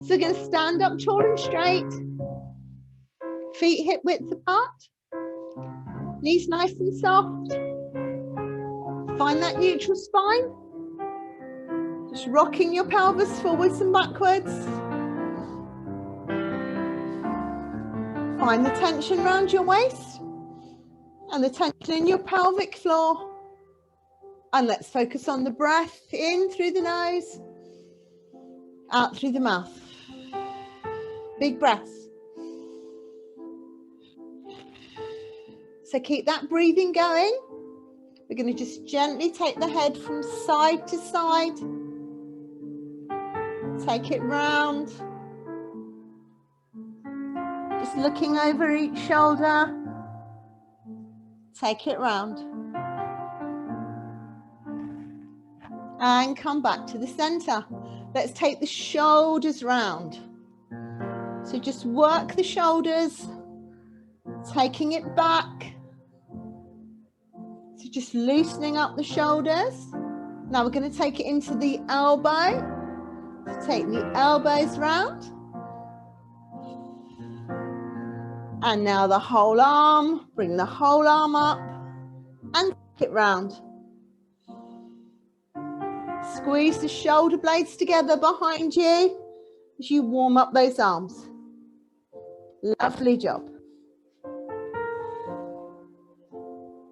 So we're going to stand up tall and straight, feet hip width apart, knees nice and soft. Find that neutral spine. Just rocking your pelvis forwards and backwards. Find the tension around your waist and the tension in your pelvic floor. And let's focus on the breath in through the nose, out through the mouth. Big breaths. So keep that breathing going. We're going to just gently take the head from side to side. Take it round. Just looking over each shoulder. Take it round. And come back to the center. Let's take the shoulders round. So just work the shoulders, taking it back. So just loosening up the shoulders. Now we're going to take it into the elbow. So take the elbows round. And now the whole arm. Bring the whole arm up and take it round. Squeeze the shoulder blades together behind you as you warm up those arms. Lovely job.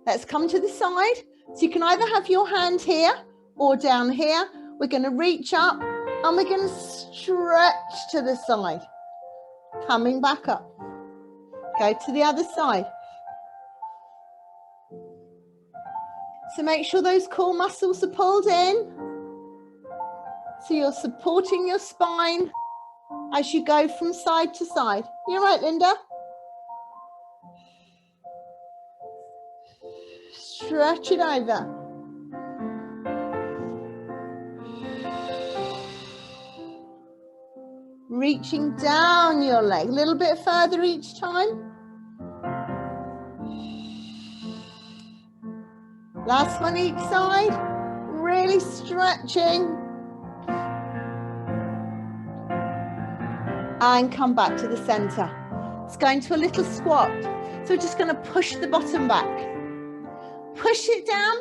Let's come to the side. So you can either have your hand here or down here. We're going to reach up and we're going to stretch to the side. Coming back up. Go to the other side. So make sure those core muscles are pulled in. So you're supporting your spine as you go from side to side. You're right, Linda. Stretch it over. Reaching down your leg a little bit further each time. Last one each side. Really stretching. And come back to the center. Let's go into a little squat. So we're just going to push the bottom back. Push it down.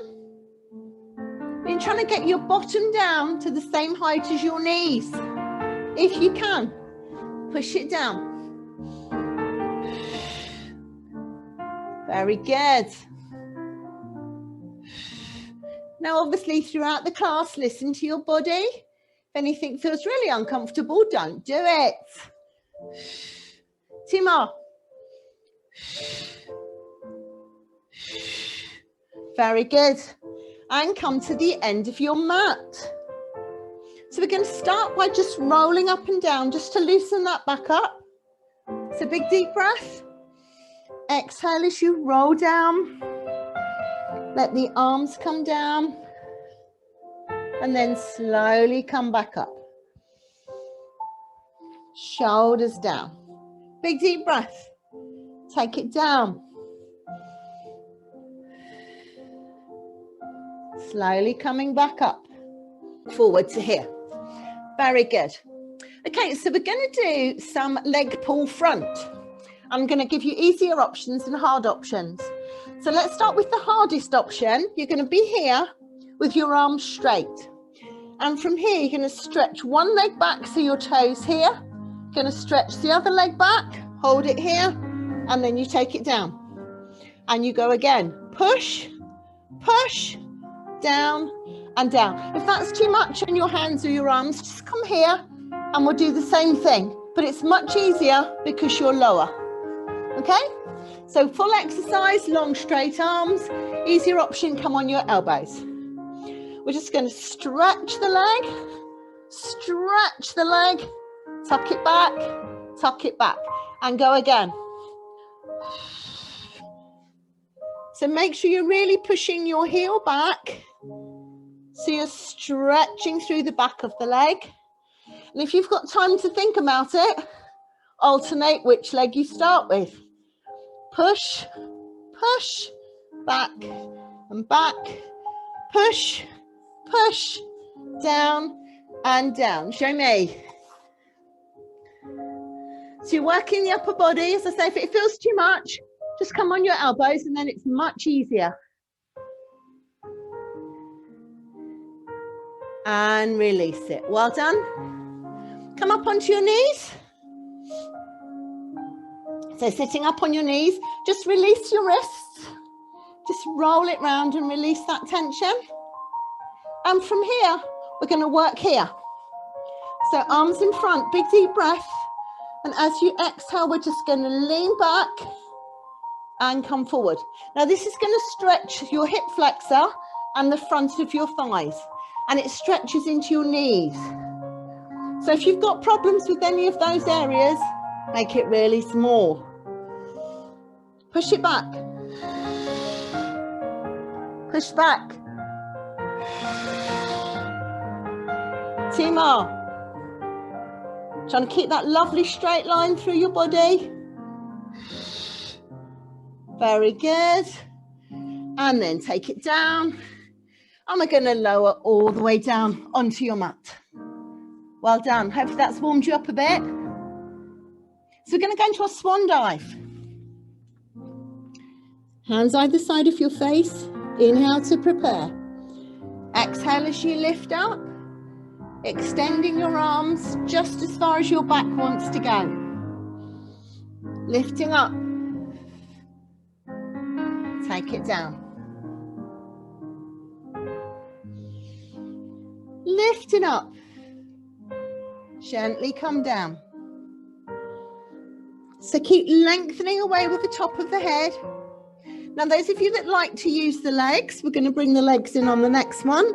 You're trying to get your bottom down to the same height as your knees. If you can, push it down. Very good. Now, obviously, throughout the class, listen to your body. If anything feels really uncomfortable, don't do it. 2 more. Very good. And come to the end of your mat. So we're going to start by just rolling up and down just to loosen that back up. So big deep breath. Exhale as you roll down. Let the arms come down. And then slowly come back up. Shoulders down. Big deep breath. Take it down. Slowly coming back up. Forward to here. Very good. Okay, so we're going to do some leg pull front. I'm going to give you easier options and hard options. So let's start with the hardest option. You're going to be here with your arms straight. And from here, you're going to stretch one leg back so your toes here. You're going to stretch the other leg back, hold it here, and then you take it down. And you go again. Push, push, down and down. If that's too much on your hands or your arms, just come here and we'll do the same thing. But it's much easier because you're lower. Okay? So full exercise, long straight arms. Easier option, come on your elbows. We're just going to stretch the leg, tuck it back, and go again. So make sure you're really pushing your heel back. So you're stretching through the back of the leg. And if you've got time to think about it, alternate which leg you start with. Push, push, back and back, push, push, down and down. Show me. So you're working the upper body. As I say, if it feels too much, just come on your elbows and then it's much easier. And release it. Well done. Come up onto your knees. So sitting up on your knees, just release your wrists. Just roll it round and release that tension. And from here, we're going to work here. So arms in front, big deep breath. And as you exhale, we're just going to lean back and come forward. Now this is going to stretch your hip flexor and the front of your thighs. And it stretches into your knees. So if you've got problems with any of those areas, make it really small. Push it back. Push back. 2 more. Trying to keep that lovely straight line through your body. Very good. And then take it down. And we're going to lower all the way down onto your mat. Well done. Hopefully that's warmed you up a bit. So we're going to go into a swan dive. Hands either side of your face. Inhale to prepare. Exhale as you lift up. Extending your arms just as far as your back wants to go. Lifting up. Take it down. Lift it up. Gently come down. So keep lengthening away with the top of the head. Now those of you that like to use the legs, we're going to bring the legs in on the next one.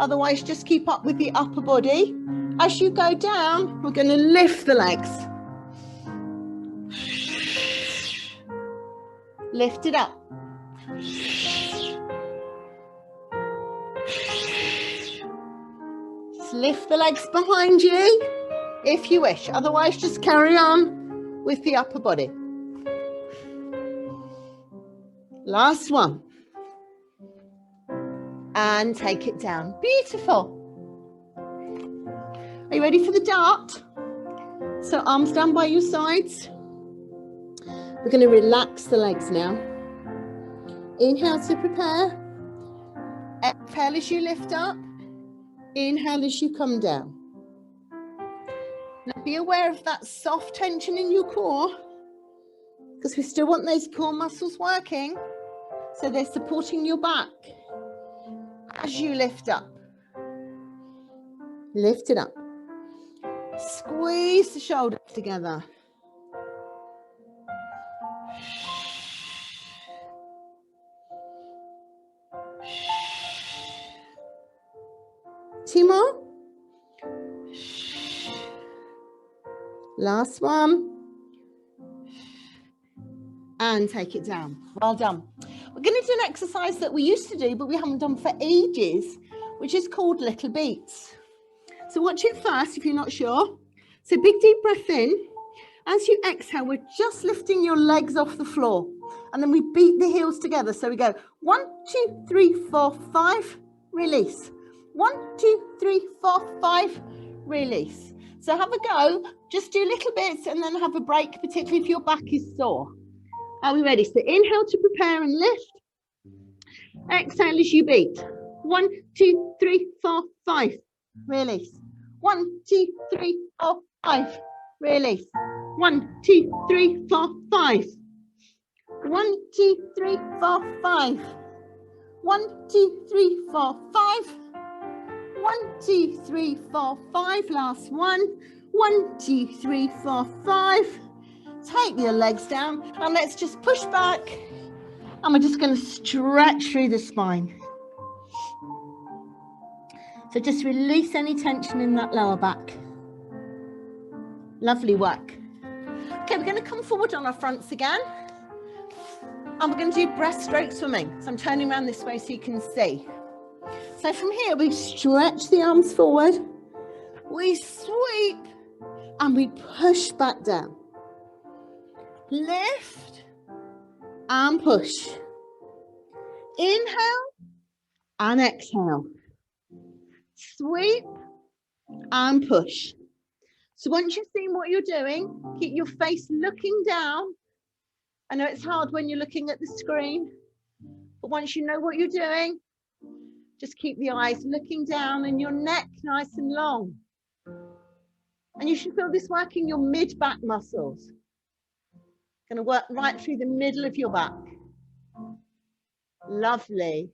Otherwise just keep up with the upper body. As you go down, we're going to lift the legs. Lift it up. Just lift the legs behind you if you wish. Otherwise just carry on with the upper body. Last one. And take it down. Beautiful. Are you ready for the dart? So arms down by your sides. We're going to relax the legs now. Inhale to prepare. Exhale as you lift up. Inhale as you come down. Now be aware of that soft tension in your core, because we still want those core muscles working, so they're supporting your back as you lift up. Lift it up. Squeeze the shoulders together. Two more. Last one. And take it down. Well done. We're going to do an exercise that we used to do, but we haven't done for ages, which is called little beats. So watch it first if you're not sure. So big deep breath in. As you exhale, we're just lifting your legs off the floor. And then we beat the heels together. So we go 1, 2, 3, 4, 5, release. 1, 2, 3, 4, 5, release. So have a go. Just do little bits and then have a break, particularly if your back is sore. Are we ready? So inhale to prepare and lift. Exhale as you beat. 1, 2, 3, 4, 5. Release. 1, 2, 3, 4, 5. Release. 1, 2, 3, 4, 5. 1, 2, 3, 4, 5. 1, 2, 3, 4, 5. 1, 2, 3, 4, 5. Last one. 1, 2, 3, 4, 5. Take your legs down and let's just push back. And we're just going to stretch through the spine. So just release any tension in that lower back. Lovely work. Okay, we're going to come forward on our fronts again. And we're going to do breaststroke swimming. So I'm turning around this way so you can see. So from here, we stretch the arms forward. We sweep and we push back down. Lift and push. Inhale and exhale. Sweep and push. So once you've seen what you're doing, keep your face looking down. I know it's hard when you're looking at the screen, but once you know what you're doing, just keep the eyes looking down and your neck nice and long. And you should feel this working your mid-back muscles. Going to work right through the middle of your back. Lovely.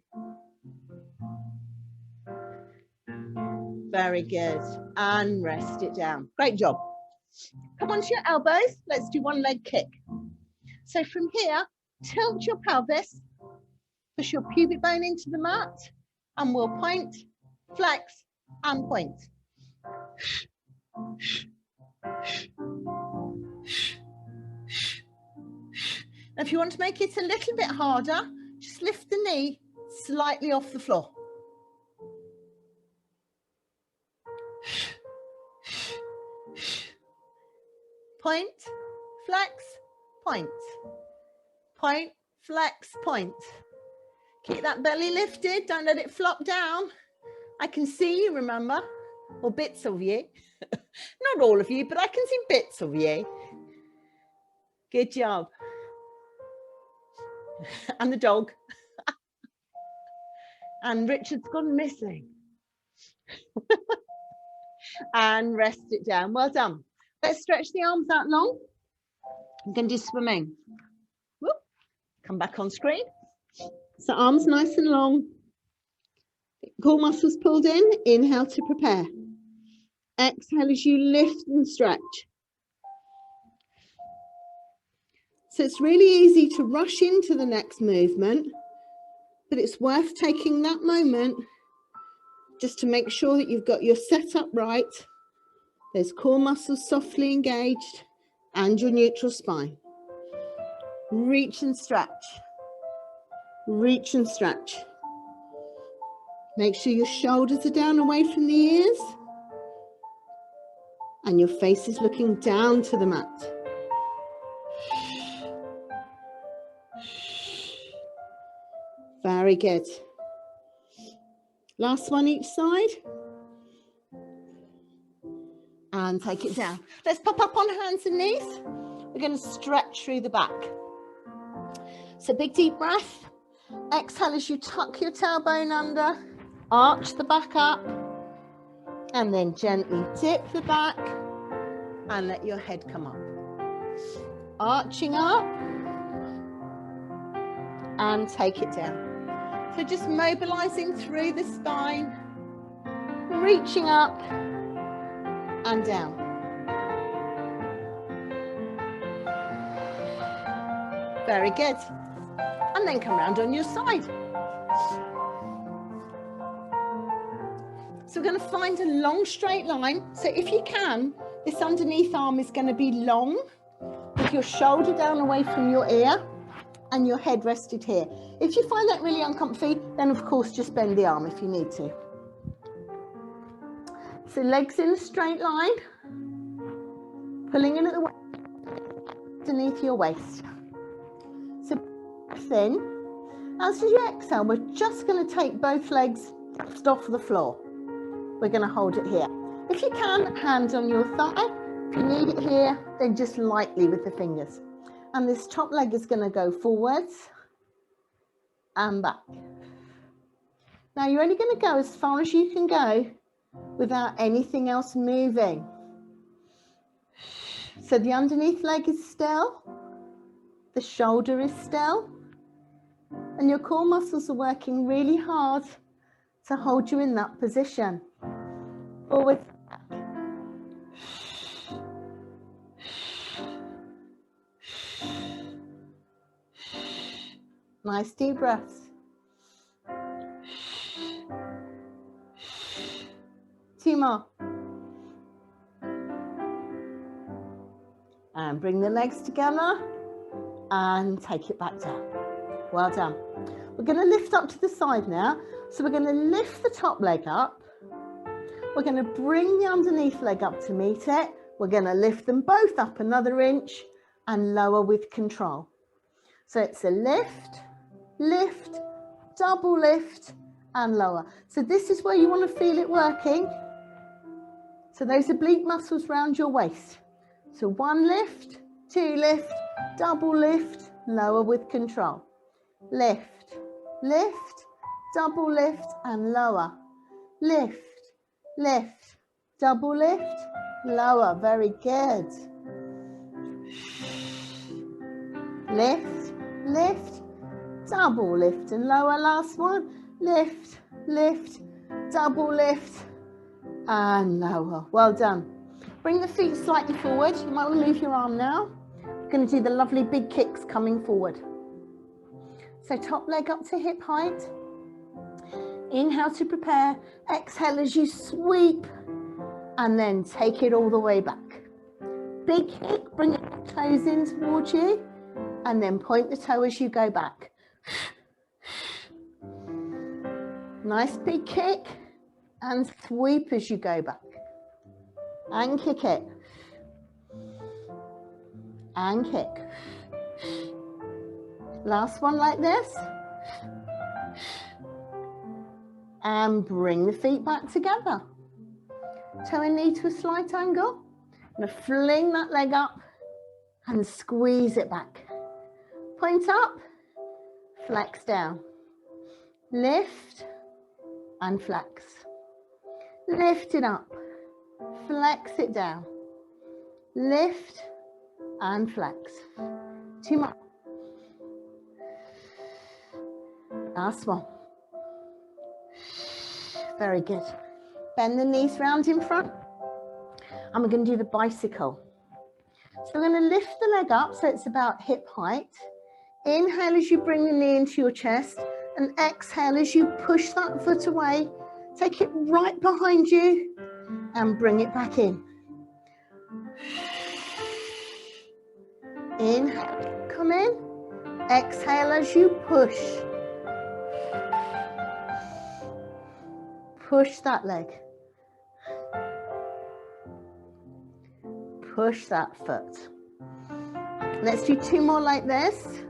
Very good. And rest it down. Great job. Come onto your elbows. Let's do one leg kick. So from here, tilt your pelvis, push your pubic bone into the mat, and we'll point, flex, and point. If you want to make it a little bit harder, just lift the knee slightly off the floor. Point, flex, point. Point, flex, point. Keep that belly lifted, don't let it flop down. I can see you, remember, or bits of you. Not all of you, but I can see bits of you. Good job. And the dog. And Richard's gone missing. And rest it down. Well done. Let's stretch the arms out long. I'm going to do swimming. Whoop. Come back on screen. So arms nice and long. Core muscles pulled in. Inhale to prepare. Exhale as you lift and stretch. So it's really easy to rush into the next movement, but it's worth taking that moment just to make sure that you've got your setup right, those core muscles softly engaged, and your neutral spine. Reach and stretch. Reach and stretch. Make sure your shoulders are down away from the ears, and your face is looking down to the mat. Very good. Last one each side. And take it down. Let's pop up on hands and knees. We're going to stretch through the back. So big deep breath. Exhale as you tuck your tailbone under. Arch the back up. And then gently dip the back. And let your head come up. Arching up. And take it down. So just mobilizing through the spine, reaching up and down. Very good. And then come round on your side. So we're going to find a long straight line. So if you can, this underneath arm is going to be long with your shoulder down away from your ear and your head rested here. If you find that really uncomfy, then of course just bend the arm if you need to. So legs in a straight line, pulling in at the waist, underneath your waist. So breath in. As you exhale, we're just going to take both legs just off the floor. We're going to hold it here. If you can, hands on your thigh. If you need it here, then just lightly with the fingers. And this top leg is going to go forwards and back. Now you're only going to go as far as you can go without anything else moving. So the underneath leg is still, the shoulder is still, and your core muscles are working really hard to hold you in that position. Forward. Nice deep breaths. Two more. And bring the legs together and take it back down. Well done. We're going to lift up to the side now. So we're going to lift the top leg up. We're going to bring the underneath leg up to meet it. We're going to lift them both up another inch and lower with control. So it's a lift, lift, double lift and lower. So this is where you want to feel it working. So those oblique muscles round your waist. So 1 lift, 2 lift, double lift, lower with control. Lift, lift, double lift and lower. Lift, lift, double lift, lower. Very good. Lift, lift, double lift and lower. Last one. Lift, lift, double lift and lower. Well done. Bring the feet slightly forward. You might want to move your arm now. We're going to do the lovely big kicks coming forward. So top leg up to hip height. Inhale to prepare. Exhale as you sweep and then take it all the way back. Big kick, bring the toes in towards you and then point the toe as you go back. Nice big kick and sweep as you go back. And kick it. And kick. Last one like this. And bring the feet back together. Toe and knee to a slight angle. I'm going to fling that leg up and squeeze it back. Point up, flex down. Lift and flex. Lift it up, flex it down. Lift and flex. 2 more. Last one. Very good. Bend the knees round in front. And we're going to do the bicycle. So we're going to lift the leg up so it's about hip height. Inhale as you bring the knee into your chest. And exhale as you push that foot away. Take it right behind you and bring it back in. Inhale, come in. Exhale as you push. Push that leg. Push that foot. Let's do 2 more like this.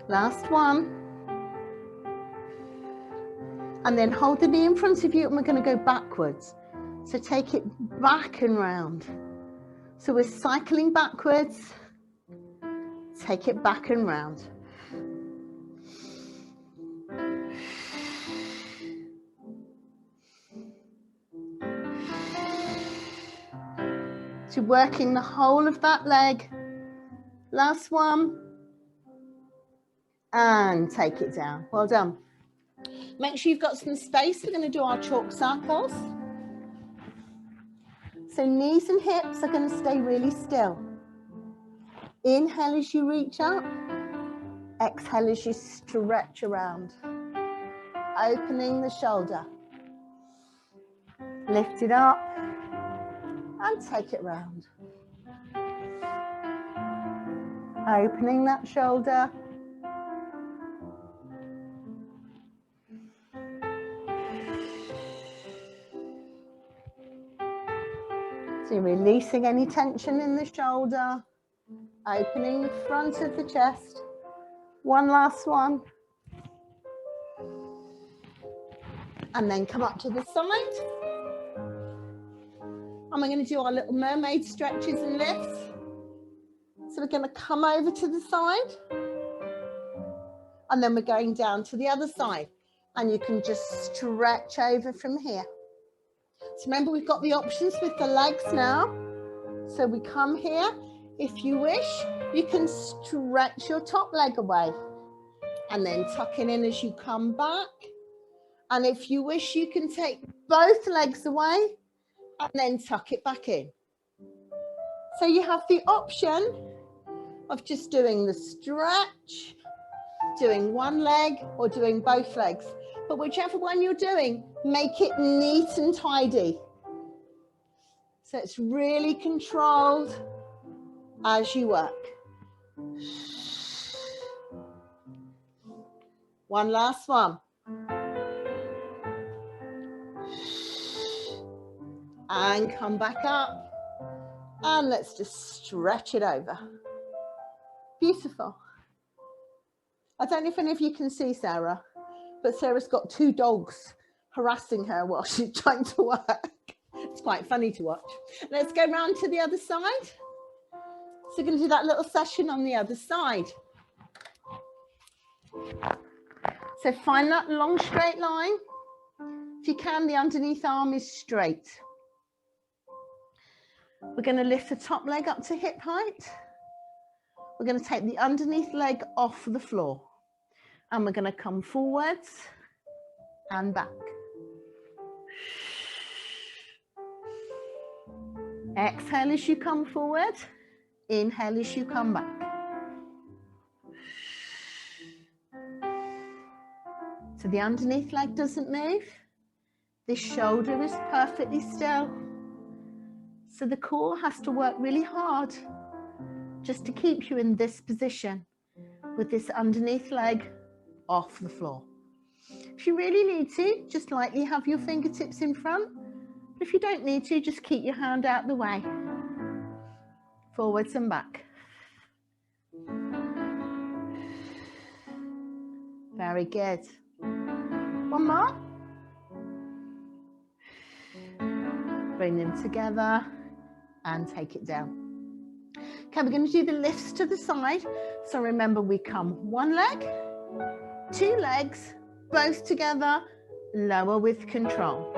Last one. And then hold the knee in front of you and we're going to go backwards. So take it back and round. So we're cycling backwards. Take it back and round. So working the whole of that leg. Last one. And take it down. Well done. Make sure you've got some space. We're going to do our chalk circles. So knees and hips are going to stay really still. Inhale as you reach up. Exhale as you stretch around. Opening the shoulder. Lift it up. And take it round. Opening that shoulder. So you're releasing any tension in the shoulder. Opening the front of the chest. One last one. And then come up to the side. And we're going to do our little mermaid stretches and lifts. So we're going to come over to the side. And then we're going down to the other side. And you can just stretch over from here. So remember, we've got the options with the legs now. So we come here. If you wish, you can stretch your top leg away. And then tuck it in as you come back. And if you wish, you can take both legs away. And then tuck it back in. So you have the option of just doing the stretch, doing one leg or doing both legs. But whichever one you're doing, make it neat and tidy. So it's really controlled as you work. One last one. And come back up. And let's just stretch it over. Beautiful. I don't know if any of you can see Sarah, but Sarah's got 2 dogs harassing her while she's trying to work. It's quite funny to watch. Let's go round to the other side. So we're going to do that little session on the other side. So find that long straight line. If you can, the underneath arm is straight. We're going to lift the top leg up to hip height. We're going to take the underneath leg off the floor. And we're going to come forwards and back. Exhale as you come forward. Inhale as you come back. So the underneath leg doesn't move. This shoulder is perfectly still. So the core has to work really hard just to keep you in this position with this underneath leg off the floor. If you really need to, just lightly have your fingertips in front. If you don't need to, just keep your hand out the way. Forwards and back. Very good. One more. Bring them together and take it down. Okay, we're going to do the lifts to the side. So remember, we come one leg, two legs, both together, lower with control.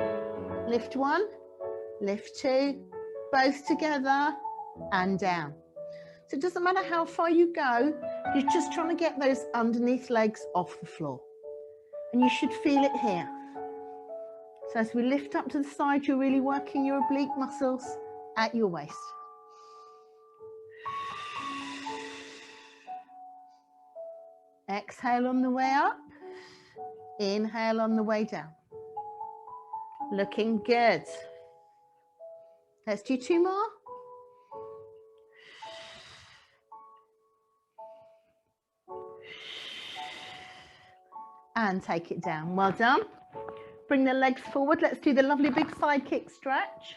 Lift one, lift two, both together and down. So it doesn't matter how far you go, you're just trying to get those underneath legs off the floor. And you should feel it here. So as we lift up to the side, you're really working your oblique muscles at your waist. Exhale on the way up. Inhale on the way down. Looking good. Let's do two more. And take it down. Well done. Bring the legs forward. Let's do the lovely big side kick stretch.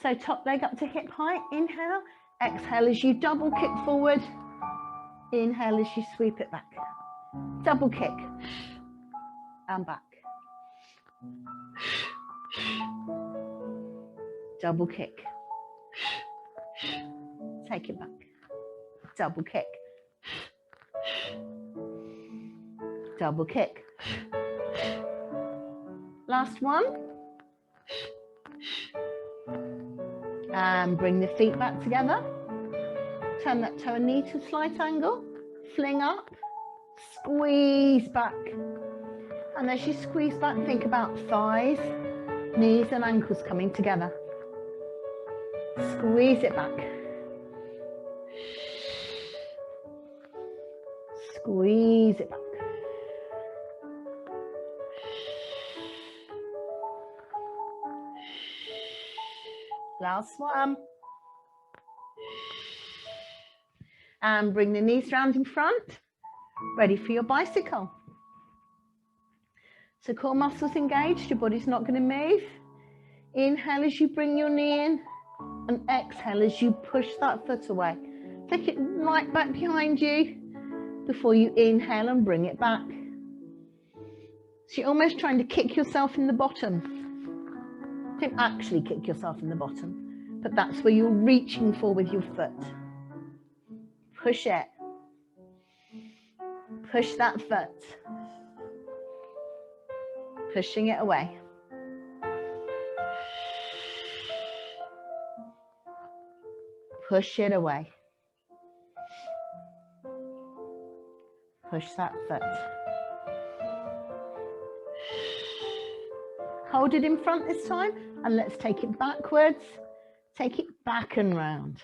So top leg up to hip height. Inhale. Exhale as you double kick forward. Inhale as you sweep it back. Double kick. And back. Double kick. Take it back. Double kick. Double kick. Last one. And bring the feet back together. Turn that toe and knee to a slight angle. Fling up. Squeeze back. And as you squeeze back, think about thighs, knees and ankles coming together. Squeeze it back. Squeeze it back. Last one. And bring the knees round in front. Ready for your bicycle. So core muscles engaged, your body's not going to move. Inhale as you bring your knee in, and exhale as you push that foot away. Take it right back behind you before you inhale and bring it back. So you're almost trying to kick yourself in the bottom. Don't actually kick yourself in the bottom, but that's where you're reaching for with your foot. Push it. Push that foot. Pushing it away. Push it away. Push that foot. Hold it in front this time, and let's take it backwards. Take it back and round.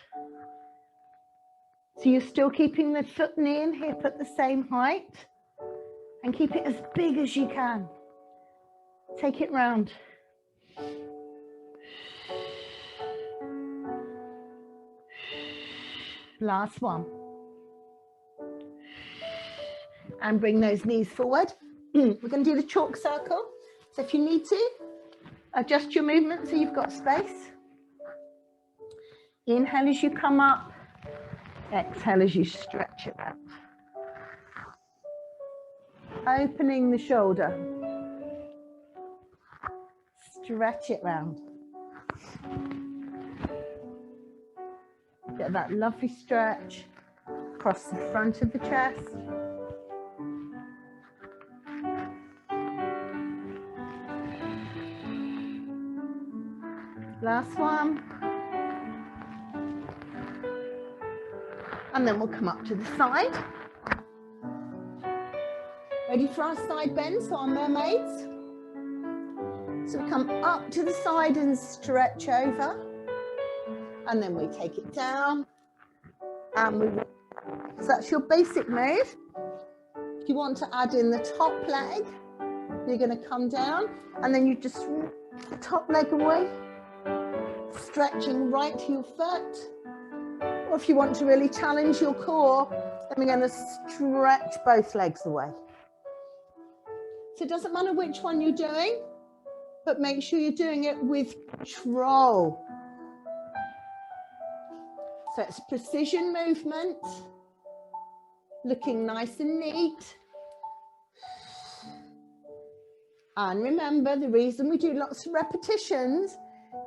So you're still keeping the foot, knee and hip at the same height, and keep it as big as you can. Take it round. Last one. And bring those knees forward. We're going to do the chalk circle. So if you need to, adjust your movement so you've got space. Inhale as you come up. Exhale as you stretch it out. Opening the shoulder. stretch it round. Get that lovely stretch across the front of the chest. Last one. And then we'll come up to the side. Ready for our side bend, so our mermaids. So we come up to the side and stretch over. And then we take it down. And we walk. So that's your basic move. If you want to add in the top leg, you're going to come down and then you just the top leg away, stretching right to your foot. Or if you want to really challenge your core, then we're going to stretch both legs away. So it doesn't matter which one you're doing, but make sure you're doing it with control. So it's precision movement, looking nice and neat. And remember, the reason we do lots of repetitions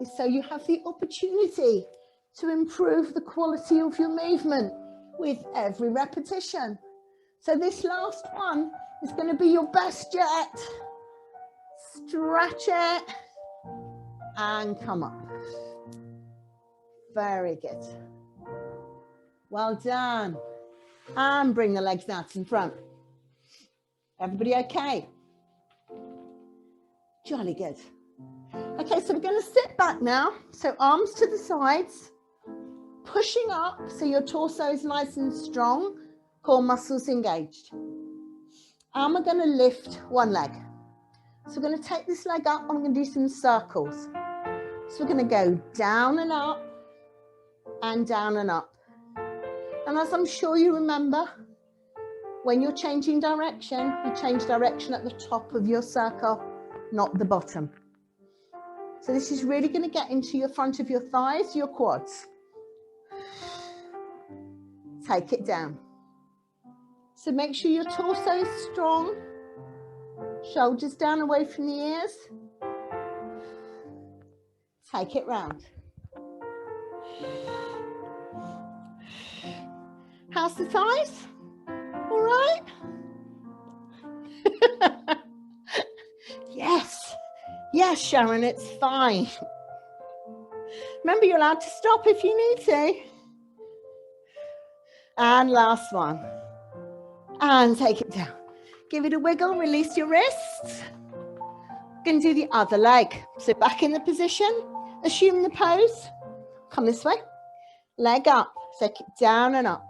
is so you have the opportunity to improve the quality of your movement with every repetition. So this last one is going to be your best yet. Stretch it and come up. Very good. Well done. And bring the legs out in front. Everybody okay? Jolly good. Okay, so we're going to sit back now. So arms to the sides, pushing up so your torso is nice and strong, core muscles engaged. And we're going to lift one leg. So we're going to take this leg up and we're going to do some circles. So we're going to go down and up and down and up. And as I'm sure you remember, when you're changing direction, you change direction at the top of your circle, not the bottom. So this is really going to get into your front of your thighs, your quads. Take it down. So make sure your torso is strong. Shoulders down away from the ears. Take it round. How's the thighs? All right? Yes. Yes, Sharon, it's fine. Remember, you're allowed to stop if you need to. And last one. And take it down. Give it a wiggle, release your wrists. Going to do the other leg. So back in the position, assume the pose. Come this way. Leg up. Take it down and up.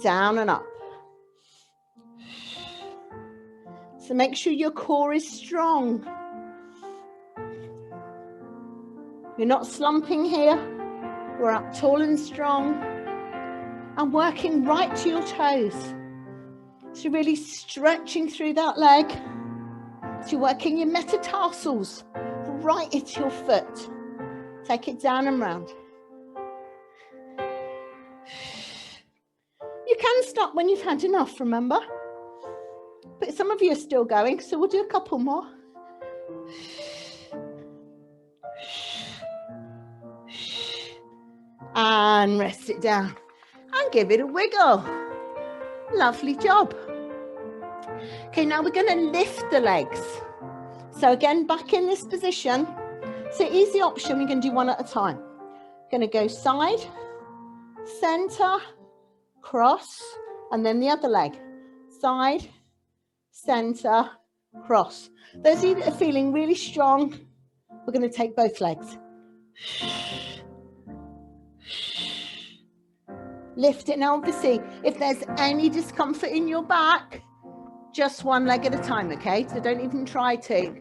Down and up. So make sure your core is strong. You're not slumping here. We're up tall and strong. And working right to your toes. So really stretching through that leg. So you're working your metatarsals right into your foot. Take it down and round. You can stop when you've had enough, remember? But some of you are still going, so we'll do a couple more. And rest it down. And give it a wiggle. Lovely job. Okay, now we're going to lift the legs. So again, back in this position. So easy option, we're going to do one at a time. Going to go side, center, cross, and then the other leg. Side, center, cross. Those of you that are feeling really strong, we're going to take both legs. Lift it. Now, obviously, if there's any discomfort in your back, just one leg at a time, okay? So don't even try to.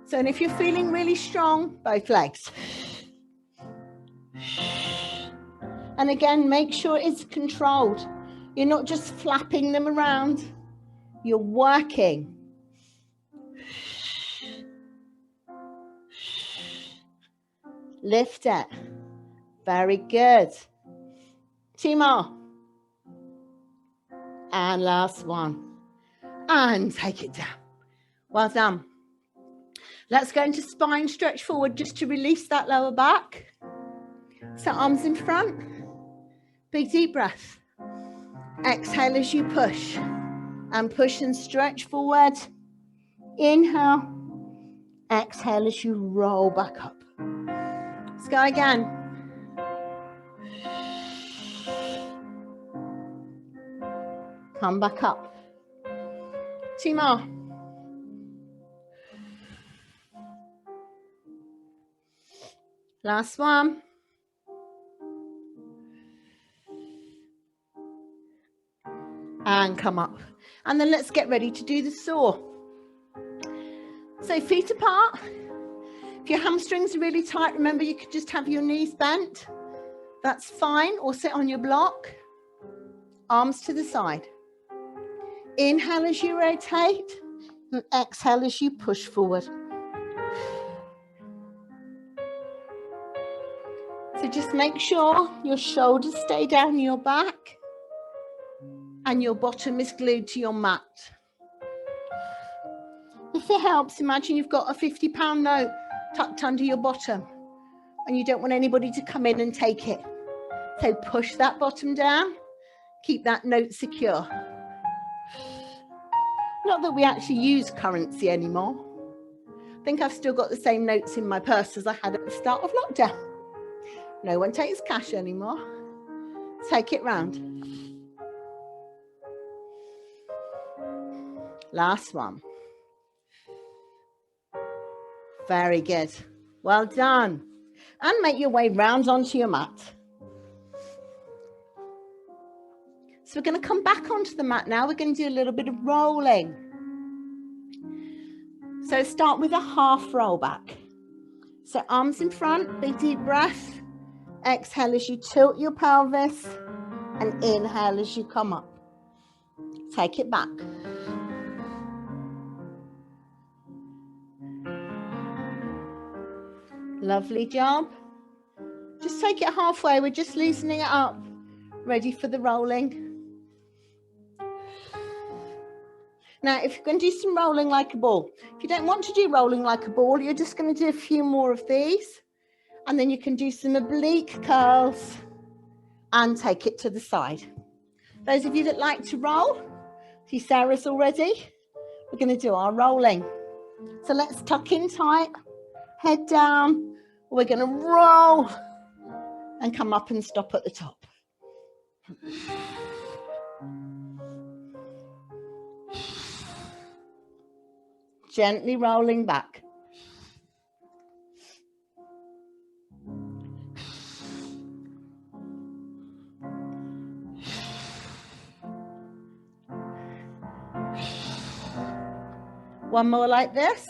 So, and if you're feeling really strong, both legs. And again, make sure it's controlled. You're not just flapping them around. You're working. Lift it. Very good. Two more. And last one. And take it down. Well done. Let's go into spine stretch forward just to release that lower back. So arms in front. Big deep breath. Exhale as you push. And push and stretch forward. Inhale. Exhale as you roll back up. Let's go again. Come back up. 2 more. Last one. And come up. And then let's get ready to do the saw. So feet apart. If your hamstrings are really tight, remember you could just have your knees bent. That's fine. Or sit on your block. Arms to the side. Inhale as you rotate. And exhale as you push forward. So just make sure your shoulders stay down your back and your bottom is glued to your mat. If it helps, imagine you've got a £50 note tucked under your bottom and you don't want anybody to come in and take it. So push that bottom down, keep that note secure. Not that we actually use currency anymore. I think I've still got the same notes in my purse as I had at the start of lockdown. No one takes cash anymore. Take it round. Last one. Very good. Well done. And make your way round onto your mat. So we're going to come back onto the mat now. We're going to do a little bit of rolling. So start with a half roll back. So arms in front, big deep breath. Exhale as you tilt your pelvis and inhale as you come up. Take it back. Lovely job. Just take it halfway. We're just loosening it up. Ready for the rolling. Now, if you're going to do some rolling like a ball, if you don't want to do rolling like a ball, you're just going to do a few more of these. And then you can do some oblique curls and take it to the side. Those of you that like to roll, see Sarah's already, we're going to do our rolling. So let's tuck in tight, head down. We're going to roll and come up and stop at the top. Gently rolling back. One more like this.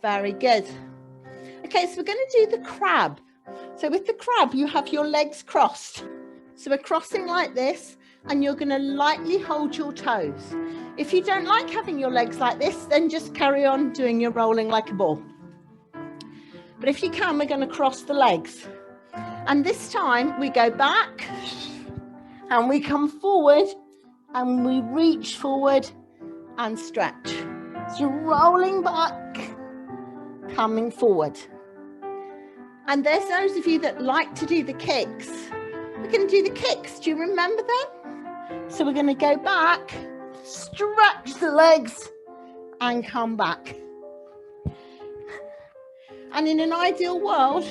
Very good. Okay, so we're going to do the crab. So with the crab, you have your legs crossed. So we're crossing like this, and you're going to lightly hold your toes. If you don't like having your legs like this, then just carry on doing your rolling like a ball. But if you can, we're going to cross the legs. And this time we go back and we come forward and we reach forward and stretch. So you're rolling back, coming forward. And there's those of you that like to do the kicks. We're going to do the kicks. Do you remember them? So we're going to go back, stretch the legs and come back. And in an ideal world,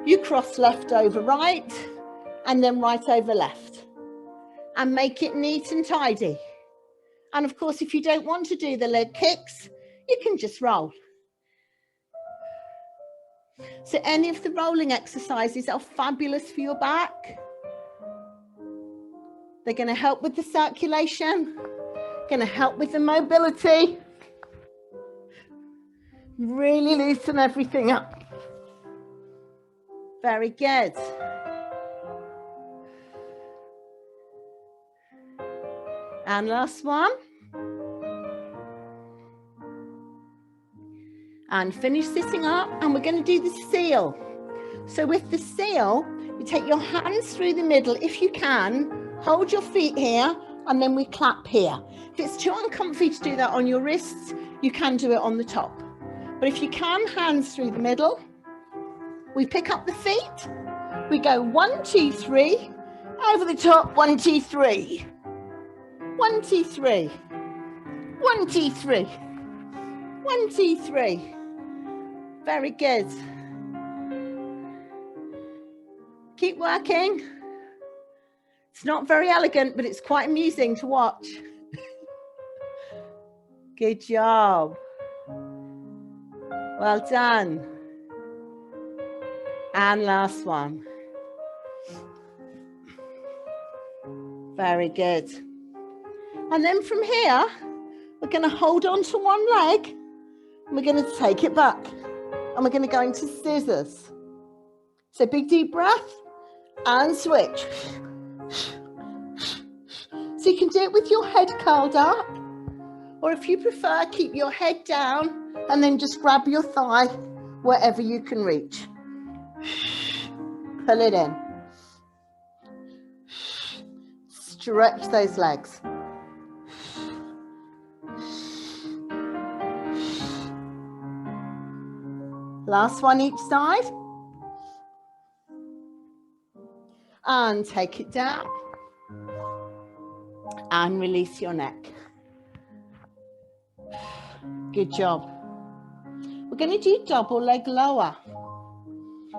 you cross left over right and then right over left and make it neat and tidy. And of course, if you don't want to do the leg kicks, you can just roll. So any of the rolling exercises are fabulous for your back. They're going to help with the circulation, going to help with the mobility. Really loosen everything up. Very good. And last one. And finish sitting up, and we're going to do the seal. So with the seal, you take your hands through the middle if you can, hold your feet here, and then we clap here. If it's too uncomfy to do that on your wrists, you can do it on the top. But if you can, hands through the middle. We pick up the feet. We go 1, 2, 3. Over the top, 1, 2, 3. 1, 2, 3. 1, 2, 3. 1, 2, 3. Very good. Keep working. It's not very elegant, but it's quite amusing to watch. Good job. Well done. And last one. Very good. And then from here, we're going to hold on to one leg. And we're going to take it back. And we're going to go into scissors. So big deep breath and switch. So you can do it with your head curled up. Or if you prefer, keep your head down and then just grab your thigh wherever you can reach. Pull it in. Stretch those legs. Last one each side. And take it down. And release your neck. Good job. We're going to do double leg lower.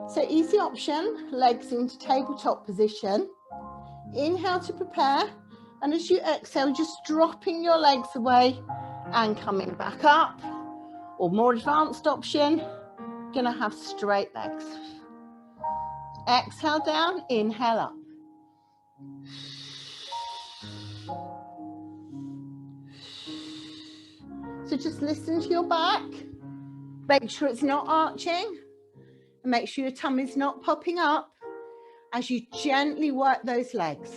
So easy option, legs into tabletop position. Inhale to prepare. And as you exhale, just dropping your legs away and coming back up. Or more advanced option, going to have straight legs. Exhale down, inhale up. So just listen to your back. Make sure it's not arching. And make sure your tummy's not popping up as you gently work those legs.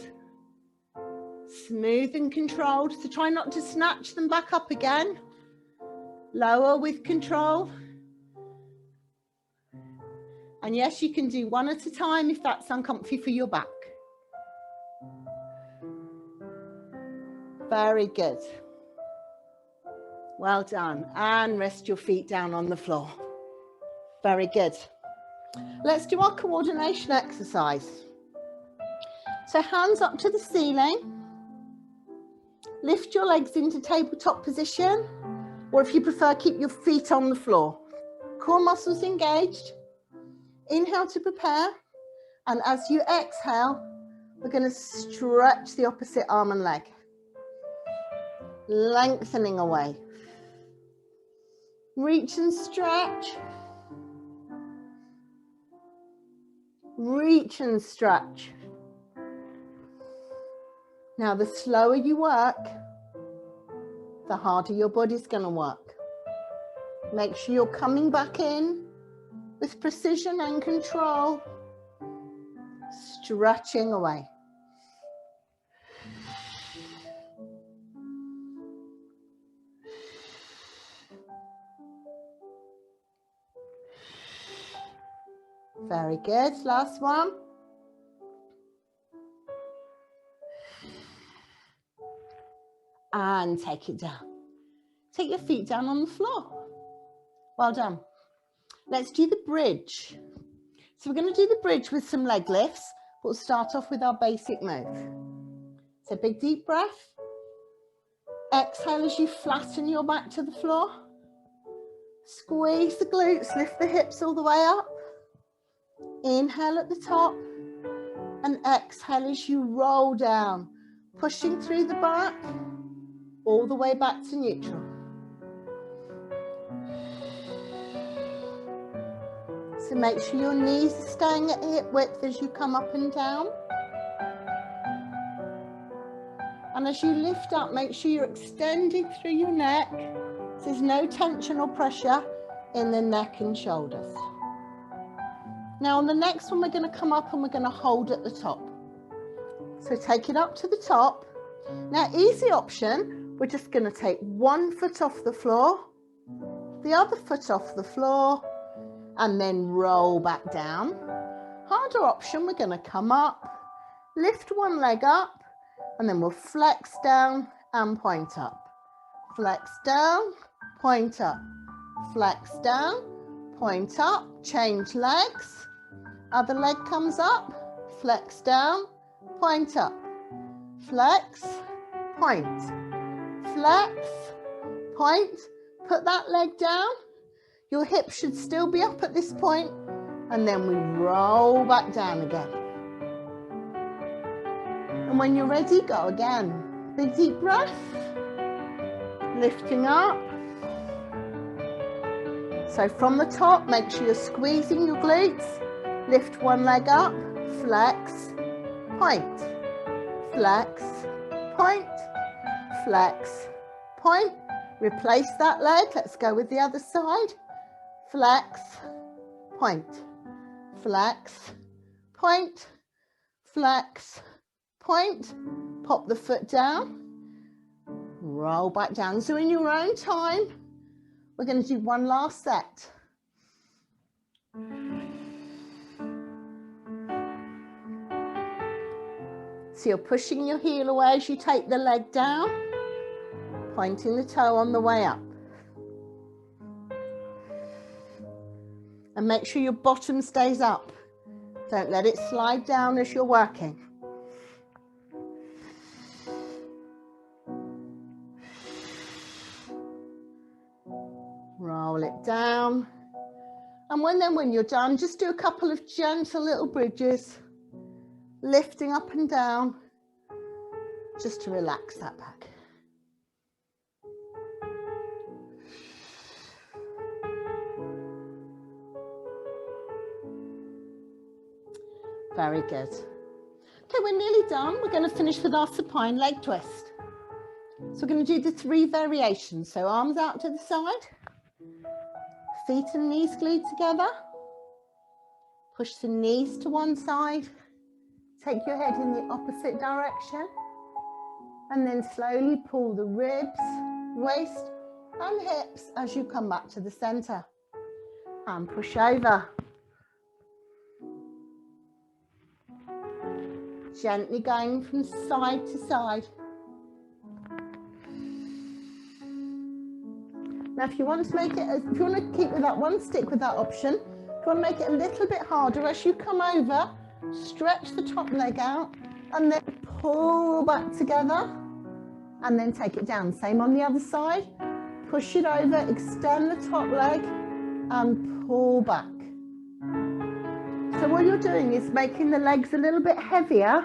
Smooth and controlled. So try not to snatch them back up again. Lower with control. And yes, you can do one at a time if that's uncomfy for your back. Very good. Well done. And rest your feet down on the floor. Very good. Let's do our coordination exercise. So hands up to the ceiling. Lift your legs into tabletop position. Or if you prefer, keep your feet on the floor. Core muscles engaged. Inhale to prepare. And as you exhale, we're going to stretch the opposite arm and leg. Lengthening away. Reach and stretch. Reach and stretch. Now, the slower you work, the harder your body's going to work. Make sure you're coming back in with precision and control. Stretching away. Very good. Last one. And take it down. Take your feet down on the floor. Well done. Let's do the bridge. So we're going to do the bridge with some leg lifts. We'll start off with our basic move. So big deep breath. Exhale as you flatten your back to the floor. Squeeze the glutes, lift the hips all the way up. Inhale at the top and exhale as you roll down, pushing through the back, all the way back to neutral. So make sure your knees are staying at hip width as you come up and down. And as you lift up, make sure you're extending through your neck. So there's no tension or pressure in the neck and shoulders. Now on the next one, we're going to come up and we're going to hold at the top. So take it up to the top. Now easy option, we're just going to take one foot off the floor, the other foot off the floor, and then roll back down. Harder option, we're going to come up, lift one leg up, and then we'll flex down and point up. Flex down, point up. Flex down, point up, change legs. Other leg comes up, flex down, point up. Flex, point. Flex, point. Put that leg down. Your hips should still be up at this point, and then we roll back down again. And when you're ready, go again. Big deep breath, lifting up. So from the top, make sure you're squeezing your glutes. Lift one leg up, flex, point, flex, point, flex, point. Replace that leg. Let's go with the other side. Flex, point, flex, point, flex, point. Pop the foot down, roll back down. So in your own time, we're going to do one last set. So you're pushing your heel away as you take the leg down, pointing the toe on the way up. And make sure your bottom stays up. Don't let it slide down as you're working. Roll it down. And when you're done, just do a couple of gentle little bridges, lifting up and down, just to relax that back. Very good. Okay, we're nearly done. We're going to finish with our supine leg twist. So we're going to do the 3 variations. So arms out to the side, feet and knees glued together. Push the knees to one side. Take your head in the opposite direction. And then slowly pull the ribs, waist and hips as you come back to the center. And push over. Gently going from side to side. Now if you want to make it, if you want to keep with that one, stick with that option. If you want to make it a little bit harder, as you come over, stretch the top leg out and then pull back together and then take it down. Same on the other side. Push it over, extend the top leg and pull back. So what you're doing is making the legs a little bit heavier,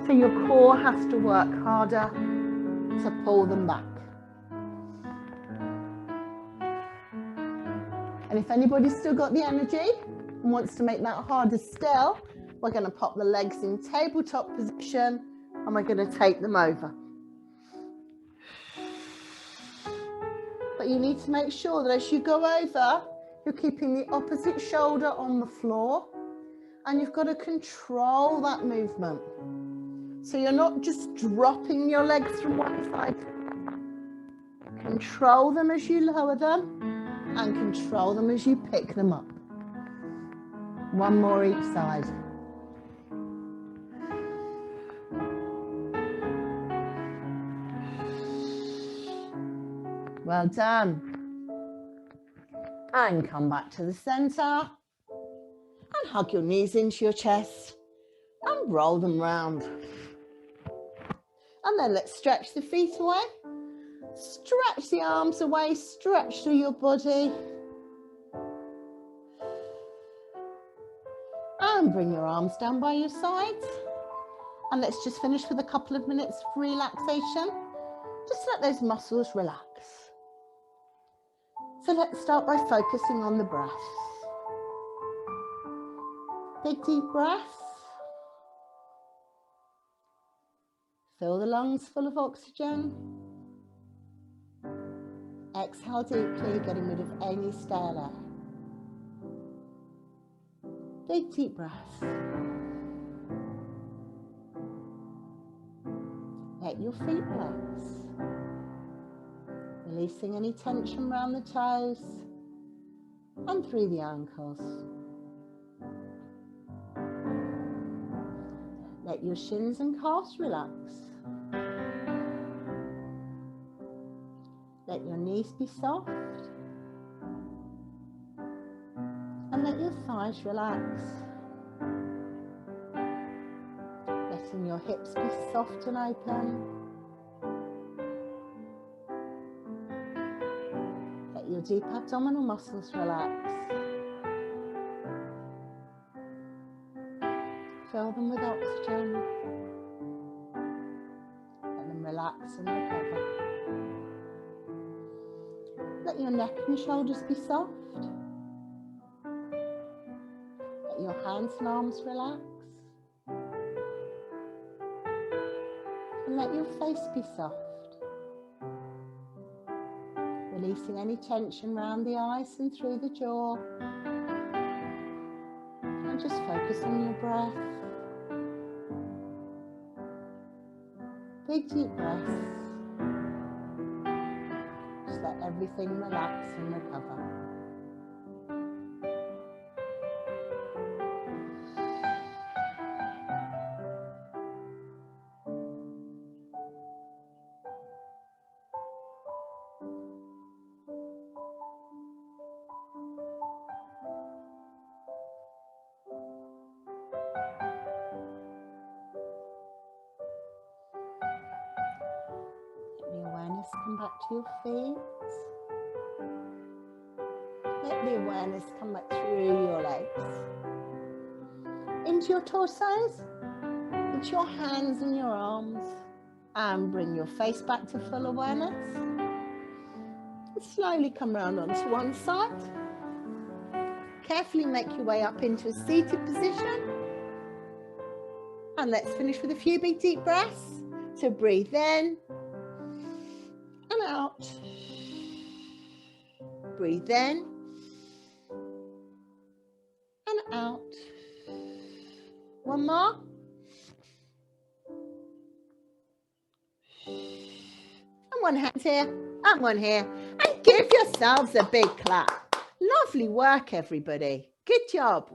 so your core has to work harder to pull them back. And if anybody's still got the energy and wants to make that harder still, we're going to pop the legs in tabletop position and we're going to take them over. But you need to make sure that as you go over, you're keeping the opposite shoulder on the floor and you've got to control that movement. So you're not just dropping your legs from one side. Control them as you lower them and control them as you pick them up. One more each side. Well done. And come back to the center and hug your knees into your chest and roll them round. And then let's stretch the feet away. Stretch the arms away, stretch through your body. And bring your arms down by your sides. And let's just finish with a couple of minutes of relaxation. Just let those muscles relax. So let's start by focusing on the breath. Big deep breath. Fill the lungs full of oxygen. Exhale deeply, getting rid of any stale air. Big deep breath. Let your feet relax. Releasing any tension around the toes and through the ankles. Let your shins and calves relax. Let your knees be soft. And let your thighs relax. Letting your hips be soft and open. Let your deep abdominal muscles relax. Fill them with oxygen. Let them relax and recover. Let your neck and shoulders be soft. Let your hands and arms relax. And let your face be soft. Releasing any tension around the eyes and through the jaw. And just focus on your breath. Big deep breaths. Just let everything relax and recover. Come back to your feet. Let the awareness come back through your legs. Into your torsos, into your hands and your arms. And bring your face back to full awareness. And slowly come round onto one side. Carefully make your way up into a seated position. And let's finish with a few big deep breaths. So breathe in. And out. Breathe in and out. One more. And one hand here and one here. And give yourselves a big clap. Lovely work, everybody. Good job.